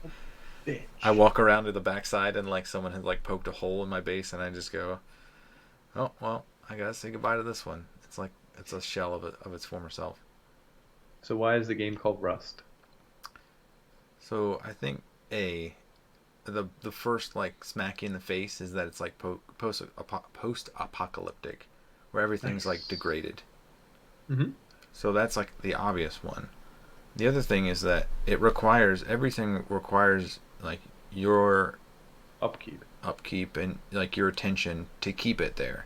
bitch. I walk around to the backside and like someone has like poked a hole in my base, and I just go, oh well, I gotta say goodbye to this one. It's like it's a shell of its former self. So why is the game called Rust? So I think the first like smack you in the face is that it's like post-apocalyptic, where everything's like degraded. So that's like the obvious one. The other thing is that everything requires like your upkeep and like your attention to keep it there.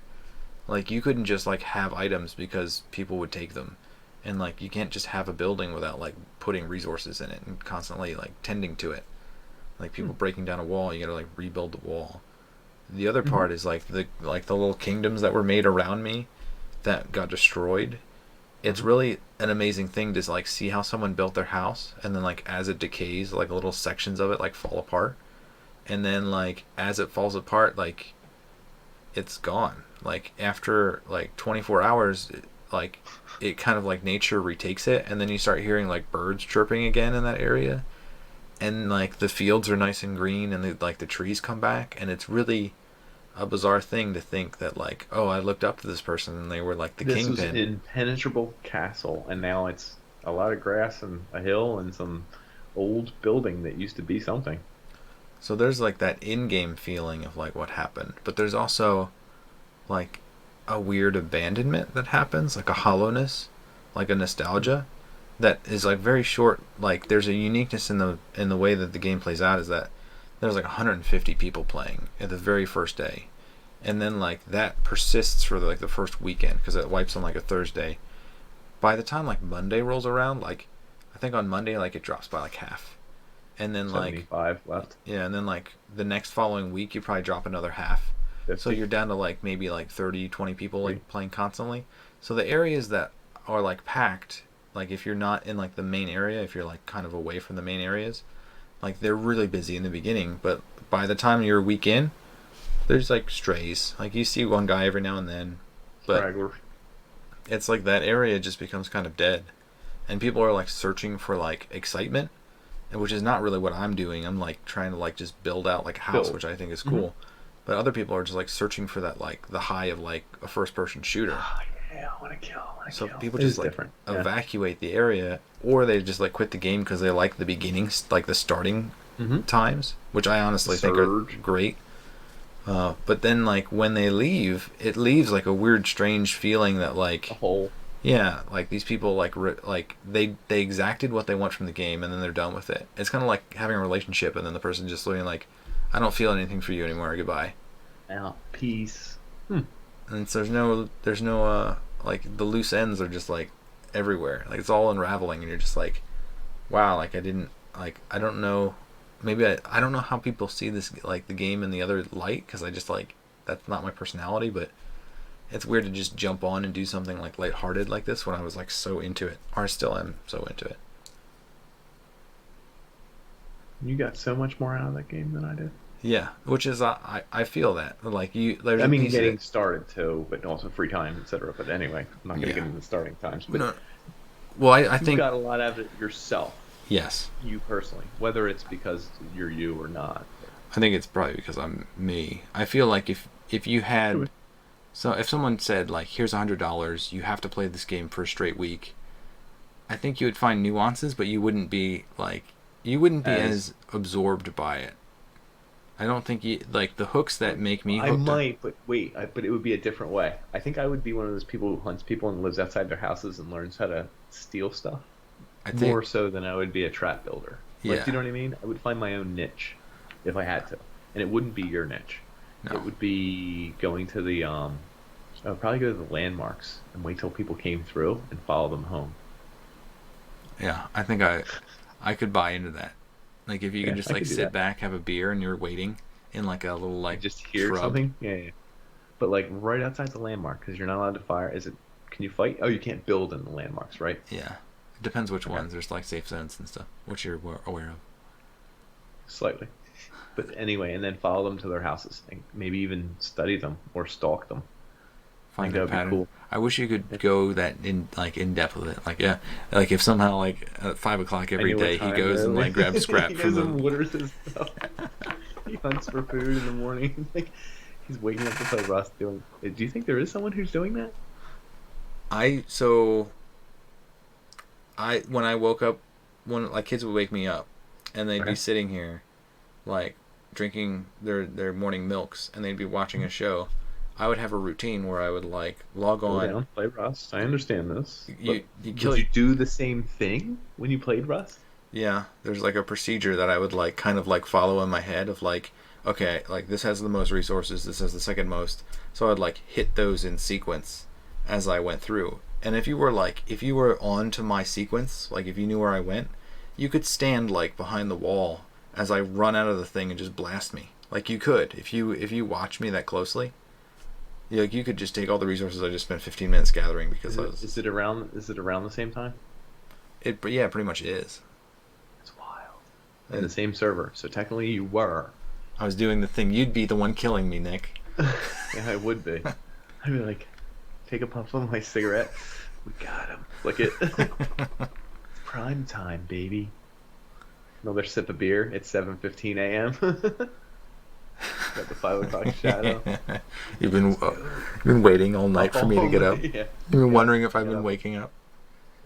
Like you couldn't just like have items because people would take them, and like you can't just have a building without like putting resources in it and constantly like tending to it. Like people breaking down a wall, you gotta like rebuild the wall. The other part is like the little kingdoms that were made around me that got destroyed. It's really an amazing thing to like see how someone built their house, and then like as it decays, like little sections of it like fall apart, and then like as it falls apart, like it's gone. Like after like 24 hours, like it kind of like nature retakes it, and then you start hearing like birds chirping again in that area. And like the fields are nice and green, and the trees come back, and it's really a bizarre thing to think that like, oh, I looked up to this person and they were like the kingpin. This was an impenetrable castle, and now it's a lot of grass and a hill and some old building that used to be something. So there's like that in-game feeling of like what happened, but there's also like a weird abandonment that happens, like a hollowness, like a nostalgia that is like very short. Like there's a uniqueness in the way that the game plays out, is that there's like 150 people playing at the very first day, and then like that persists for like the first weekend because it wipes on like a Thursday. By the time like Monday rolls around, like I think on Monday like it drops by like half, and then like 75 left. yeah, and then like the next following week you probably drop another half. 50. So you're down to like maybe like 30, 20 people like playing constantly. So the areas that are like packed, like if you're not in like the main area, if you're like kind of away from the main areas, like they're really busy in the beginning, but by the time you're a week in, there's like strays. Like you see one guy every now and then, but Stragglers. it's like that area just becomes kind of dead, and people are like searching for like excitement, which is not really what I'm doing. I'm like trying to like just build out like a house, which I think is cool. But other people are just like searching for that like the high of like a first person shooter. Oh, yeah, I want to kill. So people just like evacuate the area, or they just like quit the game because they like the beginning, like the starting times, which I honestly think are great. But then like when they leave, it leaves like a weird, strange feeling that like a hole. Yeah, like these people like they exacted what they want from the game, and then they're done with it. It's kind of like having a relationship, and then the person just looking like, I don't feel anything for you anymore. Goodbye. Out. Peace. And so there's no like the loose ends are just like everywhere. Like it's all unraveling, and you're just like, wow. Like I don't know. Maybe I don't know how people see this like the game in the other light, because I just like that's not my personality. But it's weird to just jump on and do something like lighthearted like this when I was like so into it, or I still am so into it. You got so much more out of that game than I did. Yeah, which is I feel that like you. I mean, getting started too, but also free time, etc. But anyway, I'm not going to get into the starting times. But no. Well, I think you got a lot out of it yourself. Yes. You personally, whether it's because you're you or not. I think it's probably because I'm me. I feel like if you had, so if someone said like, here's $100, you have to play this game for a straight week, I think you would find nuances, but you wouldn't be as absorbed by it. I don't think you like the hooks that make me hooked. I might, but wait, but it would be a different way. I think I would be one of those people who hunts people and lives outside their houses and learns how to steal stuff. I think, more so than I would be a trap builder. Like, yeah. Do you know what I mean? I would find my own niche if I had to, and it wouldn't be your niche. No. It would be going to the I would probably go to the landmarks and wait till people came through and follow them home. Yeah, I think I could buy into that. Like if you can just like sit back, have a beer, and you're waiting in like a little like just hear shrub. Something. Yeah. But like right outside the landmark, because you're not allowed to fire. Can you fight? Oh, you can't build in the landmarks, right? Yeah. It depends which ones. There's like safe zones and stuff, which you're aware of. Slightly. But anyway, and then follow them to their houses. And maybe even study them or stalk them. Find that pattern. Cool. I wish you could go that in depth with it. Like like if somehow like at 5 o'clock every day he goes and like grabs scrap from them. He waters his stuff. He hunts for food in the morning. Like he's waking up to play Russ doing. Do you think there is someone who's doing that? When I woke up, when like kids would wake me up, and they'd be sitting here, like drinking their morning milks, and they'd be watching a show. I would have a routine where I would like log on. Go down, play Rust. I understand this. Did you do the same thing when you played Rust? Yeah, there's like a procedure that I would like kind of like follow in my head of like, okay, like this has the most resources, this has the second most, so I would like hit those in sequence as I went through. And if you were on to my sequence, like if you knew where I went, you could stand like behind the wall as I run out of the thing and just blast me. Like you could if you watch me that closely. Like you could just take all the resources I just spent 15 minutes gathering because is it around the same time? Yeah, pretty much is. It's wild. In the same server, so technically you were. I was doing the thing. You'd be the one killing me, Nick. Yeah, I would be. I'd be like, take a puff of my cigarette. We got him. Look it. It's prime time, baby. Another sip of beer. It's 7:15 a.m. Got the 5 o'clock shadow. You've been waiting all night for me to get up. Yeah. You've been wondering if I've been waking up.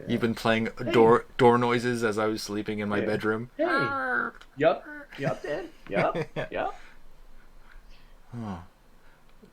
You've been playing Hey. door noises as I was sleeping in my Yeah. bedroom. Hey. Yup. Yup, Dad. Yup. Yup. Oh.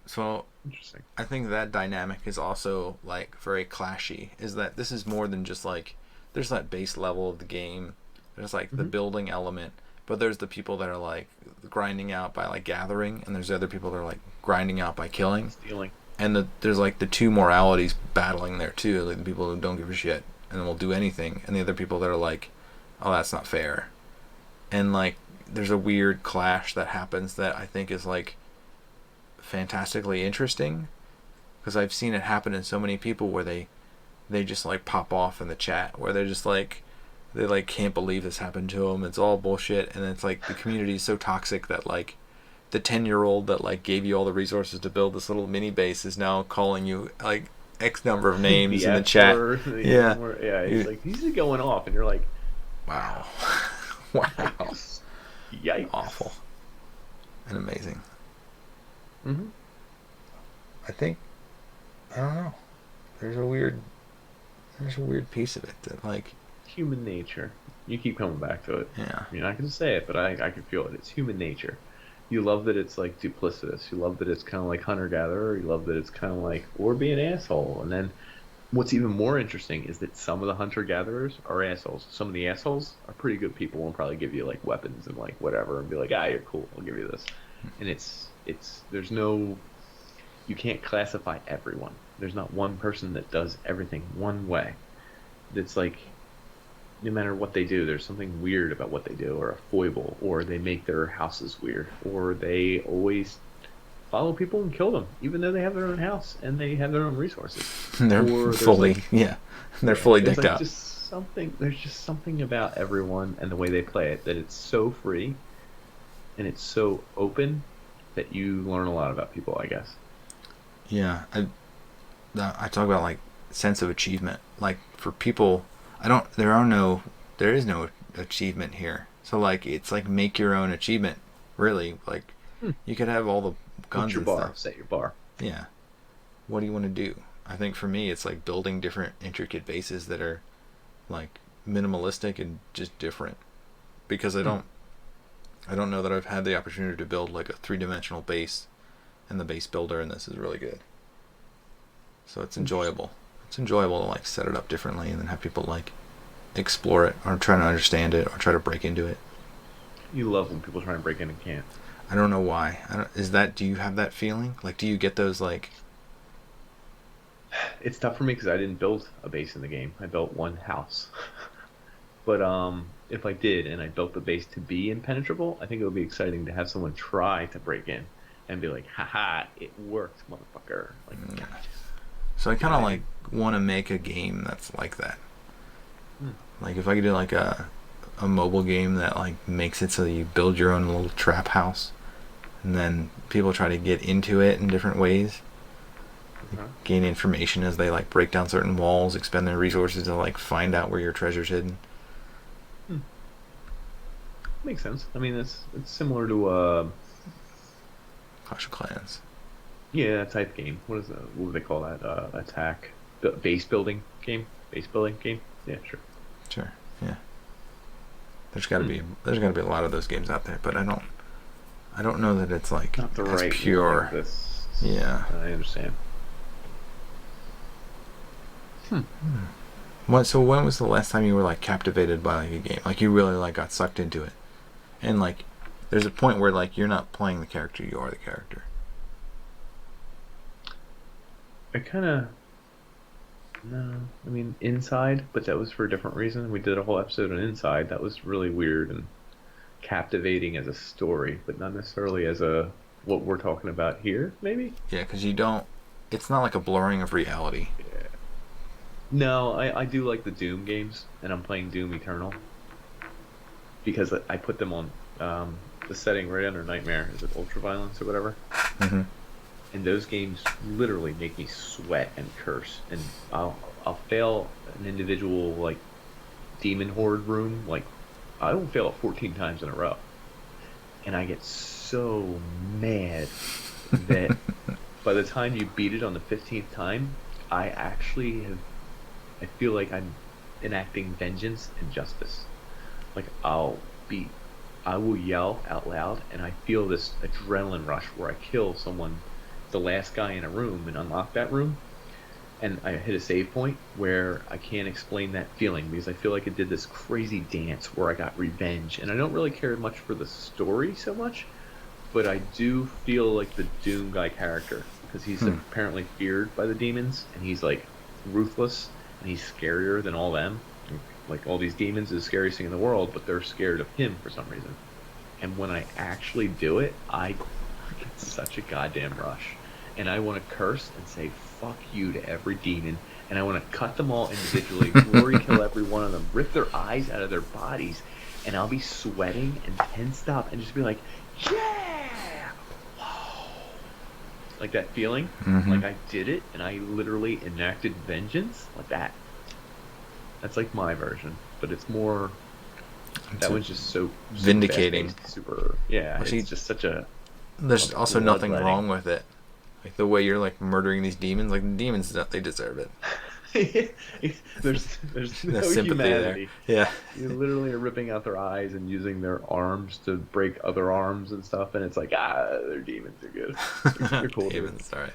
So Interesting. I think that dynamic is also like very clashy. Is that this is more than just like there's that base level of the game. There's like the building element, but there's the people that are like grinding out by like gathering, and there's other people that are like grinding out by killing. Stealing. And there's like the two moralities battling there too. Like the people who don't give a shit and will do anything, and the other people that are like, oh, that's not fair. And like there's a weird clash that happens that I think is like fantastically interesting, because I've seen it happen in so many people where they just like pop off in the chat where they're just like they like can't believe this happened to them. It's all bullshit, and it's like the community is so toxic that like the 10-year-old that like gave you all the resources to build this little mini base is now calling you like X number of names in the chat. Yeah, he's going off, and you're like, wow. Wow. Yikes. Awful and amazing. Mm-hmm. I think I don't know. There's a weird piece of it that like human nature. You keep coming back to it. Yeah. You're not gonna say it, but I can feel it. It's human nature. You love that it's like duplicitous. You love that it's kind of like hunter gatherer. You love that it's kind of like or be an asshole. And then what's even more interesting is that some of the hunter gatherers are assholes. Some of the assholes are pretty good people and probably give you like weapons and like whatever and be like, you're cool. I'll give you this. And it's there's no, you can't classify everyone. There's not one person that does everything one way. It's like no matter what they do, there's something weird about what they do, or a foible, or they make their houses weird, or they always follow people and kill them, even though they have their own house and they have their own resources. They're fully, like, they're fully decked out. There's just something about everyone and the way they play it that it's so free and it's so open that you learn a lot about people, I guess. Yeah, I talk about like sense of achievement. Like for people, there is no achievement here. So like it's like make your own achievement. Really, like you could have all the guns and stuff. Set your bar. Yeah. What do you want to do? I think for me, it's like building different intricate bases that are like minimalistic and just different. Because I don't know that I've had the opportunity to build like a 3-dimensional base, and the base builder in this is really good. So it's enjoyable. It's enjoyable to like set it up differently and then have people like explore it or try to understand it or try to break into it. You love when people try and break in and can't. I don't know why. Do you have that feeling? Like, do you get those like? It's tough for me because I didn't build a base in the game. I built one house. But if I did and I built the base to be impenetrable, I think it would be exciting to have someone try to break in and be like, haha, it worked, motherfucker. Like, gotcha. So I kind of like want to make a game that's like that. Like if I could do like a mobile game that like makes it so you build your own little trap house, and then people try to get into it in different ways, gain information as they like break down certain walls, expend their resources to like find out where your treasure's hidden. Makes sense. I mean, it's similar to Clash of Clans. Yeah, type game. What do they call that? Attack base building game. Base building game. Yeah, sure. Sure. Yeah. There's got to be a lot of those games out there, but I don't know that it's like not the as right pure. Like this. Yeah. I understand. So when was the last time you were like captivated by like a game? Like you really like got sucked into it, and like there's a point where like you're not playing the character, you are the character. No, I mean Inside, but that was for a different reason. We did a whole episode on Inside. That was really weird and captivating as a story, but not necessarily as what we're talking about here, maybe? Yeah, because it's not like a blurring of reality. Yeah. No, I do like the Doom games, and I'm playing Doom Eternal because I put them on the setting right under Nightmare. Is it Ultraviolence or whatever? Mm-hmm. And those games literally make me sweat and curse, and I'll fail an individual like demon horde room, like I will fail it 14 times in a row, and I get so mad that by the time you beat it on the 15th time, I feel like I'm enacting vengeance and justice. Like I will yell out loud, and I feel this adrenaline rush where I kill someone, the last guy in a room, and unlock that room, and I hit a save point where I can't explain that feeling because I feel like it did this crazy dance where I got revenge, and I don't really care much for the story so much, but I do feel like the Doom guy character because he's apparently feared by the demons, and he's like ruthless, and he's scarier than all them. Like all these demons is the scariest thing in the world, but they're scared of him for some reason. And when I actually do it, I get such a goddamn rush, and I want to curse and say fuck you to every demon, and I want to cut them all individually, glory kill every one of them, rip their eyes out of their bodies, and I'll be sweating and tensed up and just be like, yeah, like that feeling, like I did it, and I literally enacted vengeance like that. That's like my version, but it's more. That one's just so vindicating. Super, yeah. Well, it's just such a. There's also nothing wrong with it. Like the way you're like murdering these demons, like the demons, they deserve it. there's no sympathy humanity. There. Yeah. You literally are ripping out their eyes and using their arms to break other arms and stuff, and it's like they're demons. They're good. They're cool. Demons, all right.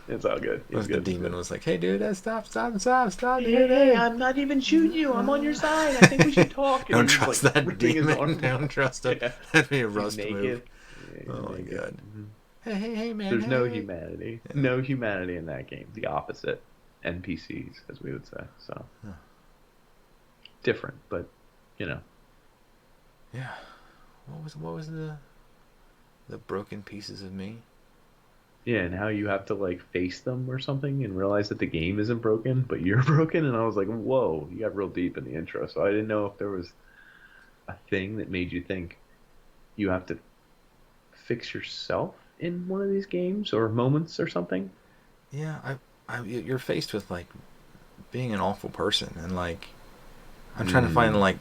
It's all good. The demon was like, "Hey, dude, stop, Hey, I'm not even shooting you. I'm on your side. I think we should talk." Don't trust that demon. Don't trust him. Yeah. That'd be a rust naked. move. Yeah, Oh my naked. god. Mm-hmm. Hey, man. There's no humanity. Yeah. No humanity in that game. The opposite. NPCs, as we would say. So different, but Yeah. What was the broken pieces of me? Yeah, and how you have to like face them or something and realize that the game isn't broken, but you're broken. And I was like, whoa, you got real deep in the intro. So I didn't know if there was a thing that made you think you have to fix yourself in one of these games or moments or something. Yeah, you're faced with like being an awful person, and like I'm trying to find like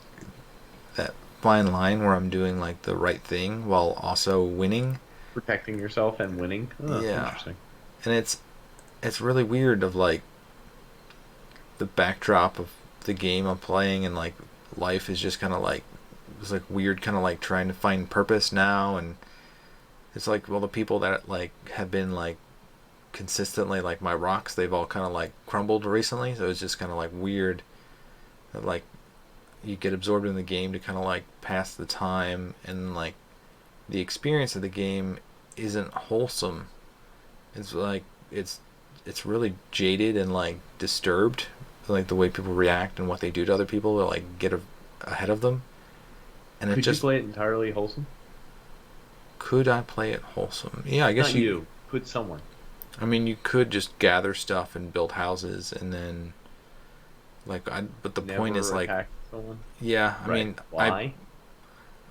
that fine line where I'm doing like the right thing while also winning. Protecting yourself and winning. Oh, yeah. Interesting. And it's really weird of like the backdrop of the game I'm playing, and like life is just kind of like it's like weird, kind of like trying to find purpose now. And it's like, well, the people that like have been like consistently like my rocks, they've all kind of like crumbled recently, so it's just kind of like weird that like you get absorbed in the game to kind of like pass the time, and like the experience of the game isn't wholesome. It's like it's really jaded and like disturbed, like the way people react and what they do to other people to like get ahead of them. And could you play it entirely wholesome? Could I play it wholesome? Yeah, I guess Not you. Could someone? I mean, you could just gather stuff and build houses, and then like but the Never point is like someone? Yeah, I right. mean,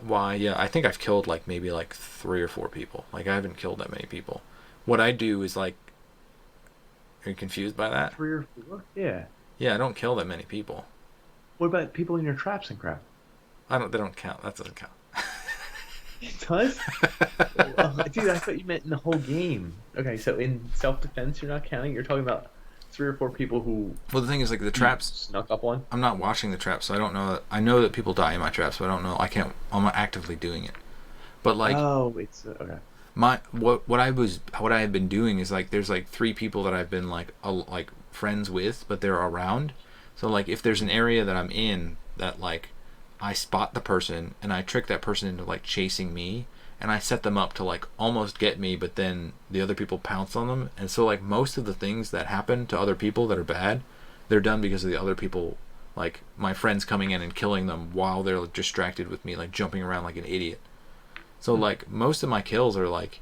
why? Yeah, I think I've killed like maybe like 3 or 4 people. Like I haven't killed that many people. What I do is like, are you confused by that? 3 or 4? Yeah. Yeah, I don't kill that many people. What about people in your traps and crap? They don't count. That doesn't count. It does? Dude, I thought you meant in the whole game. Okay, so in self-defense you're not counting? You're talking about 3 or 4 people who... Well, the thing is, like, the traps... Snuck up on? I'm not watching the traps, so I don't know... I know that people die in my traps, but I don't know... I'm not actively doing it. But, like... Oh, it's... okay. What I had been doing is, like, there's, like, 3 people that I've been, like friends with, but they're around. So, like, if there's an area that I'm in that, like, I spot the person, and I trick that person into, like, chasing me, and I set them up to like almost get me, but then the other people pounce on them. And so like most of the things that happen to other people that are bad, they're done because of the other people, like my friends coming in and killing them while they're like, distracted with me, like jumping around like an idiot. So like most of my kills are like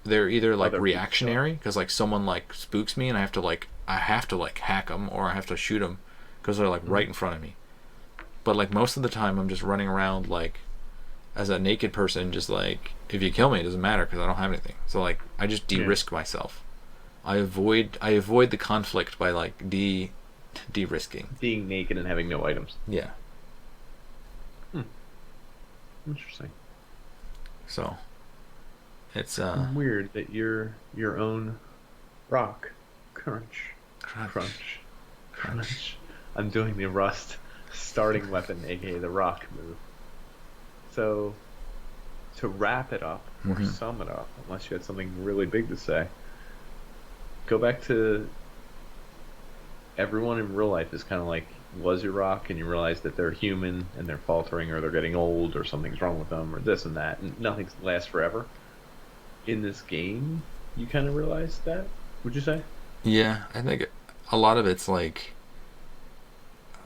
they're either like reactionary because like someone like spooks me and I have to like hack them, or I have to shoot them because they're like right in front of me. But like most of the time I'm just running around like as a naked person, just like if you kill me it doesn't matter because I don't have anything. So like I just de-risk myself. I avoid the conflict by like de-risking. Being naked and having no items. Yeah. Interesting. So it's weird that you're your own rock. Crunch. I'm doing the Rust starting weapon, aka the rock move. So, to wrap it up, or Mhm. sum it up, unless you had something really big to say, go back to everyone in real life is kind of like, was your rock, and you realize that they're human, and they're faltering, or they're getting old, or something's wrong with them, or this and that, and nothing lasts forever. In this game, you kind of realize that, would you say? Yeah, I think a lot of it's like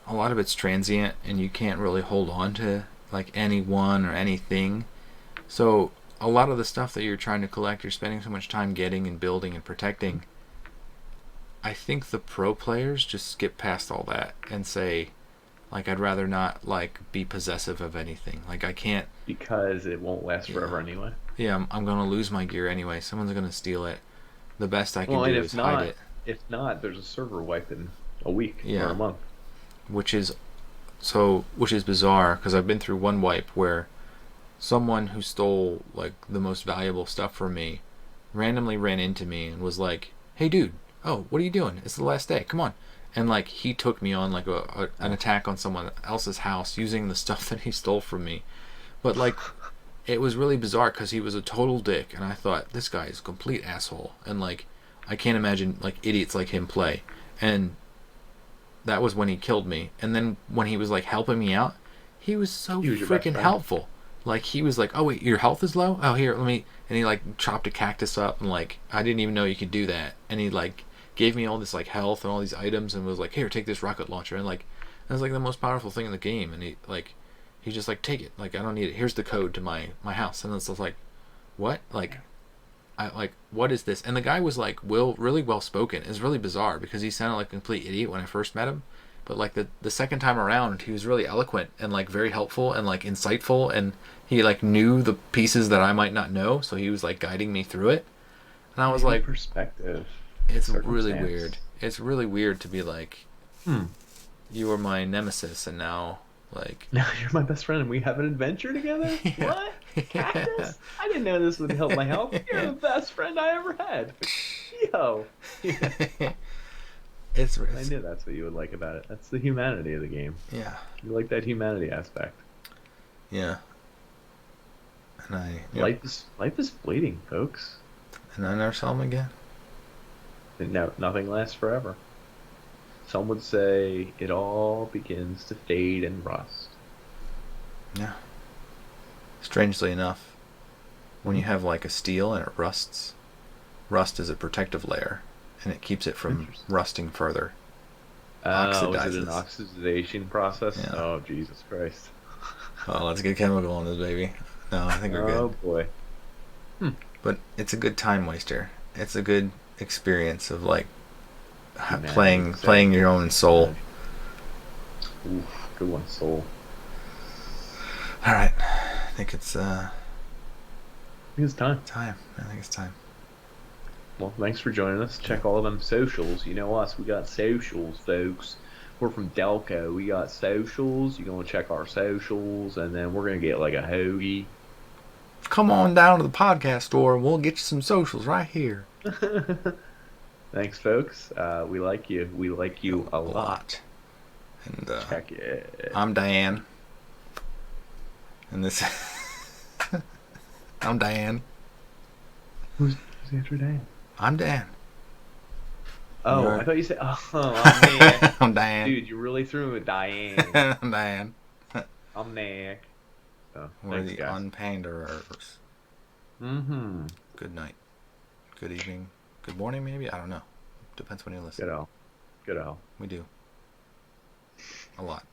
a lot of it's transient, and you can't really hold on to like anyone or anything. So a lot of the stuff that you're trying to collect, you're spending so much time getting and building and protecting. I think the pro players just skip past all that and say, like, I'd rather not like be possessive of anything. Like I can't. Because it won't last Yeah, forever anyway. yeah. I'm gonna lose my gear anyway. Someone's gonna steal it. The best I can Well, and do is hide it. if not, there's a server wipe in a week or a Yeah, month. which is which is bizarre because I've been through one wipe where someone who stole like the most valuable stuff from me randomly ran into me and was like, "Hey, dude, oh, what are you doing? It's the last day. Come on." And like he took me on like an attack on someone else's house using the stuff that he stole from me. But like it was really bizarre because he was a total dick, and I thought this guy is a complete asshole, and like I can't imagine like idiots like him play. And that was when he killed me. And then when he was like helping me out, he was so He was your best freaking friend. helpful. Like he was like, "Oh wait, your health is low. Oh here, let me." And he like chopped a cactus up, and like I didn't even know you could do that. And he like gave me all this like health and all these items, and was like, "Here, take this rocket launcher." And like that was like the most powerful thing in the game. And he just like, "Take it. Like I don't need it. Here's the code to my house." And it's just like, what? Like I like what is this? And the guy was like really well spoken. It's really bizarre because he sounded like a complete idiot when I first met him. But like the second time around, he was really eloquent and like very helpful and like insightful, and he like knew the pieces that I might not know, so he was like guiding me through it. And I was Maybe like, perspective, it's really circumstance. weird. It's really weird to be like, Hmm. you were my nemesis, and now like, Now you're my best friend and we have an adventure together? yeah. What? Cactus? I didn't know this would help my health. You're the best friend I ever had. Yo. I it's knew that's what you would like about it. That's the humanity of the game. yeah, You like that humanity aspect. yeah. And yep. Life is fleeting, folks. And I never saw him again. And no, nothing lasts forever. Some would say it all begins to fade and rust. Yeah. Strangely enough, when you have like a steel and it rusts, rust is a protective layer, and it keeps it from Interesting. rusting further. Is it an Oxidizes. oxidation process? Yeah. Oh, Jesus Christ. Oh, let's get chemical on this baby. No, I think we're Oh, good. boy. Hmm. But it's a good time waster. It's a good experience of like Humanity, playing your own soul. Oof, good one, soul. All right, I think it's I think it's time. time. I think it's time. Well, thanks for joining us. Check all of them socials. You know us. We got socials, folks. We're from Delco. We got socials. You're going to check our socials, and then we're going to get like a hoagie. Come on down to the podcast store, and we'll get you some socials right here. Thanks, folks. We like you. We like you a lot. And Check it. I'm Diane. And this I'm Diane. Who's Andrew Dan? I'm Dan. Oh, You're- I thought you said, oh, I'm Nick. I'm Diane. Dude, you really threw me with Diane. I'm Diane. I'm Nick. So, We're thanks, the guys. unpanderers. Mm-hmm. Good night. Good evening. Good morning, maybe? I don't know. Depends when you listen. Good hell. Good hell. We do. A lot.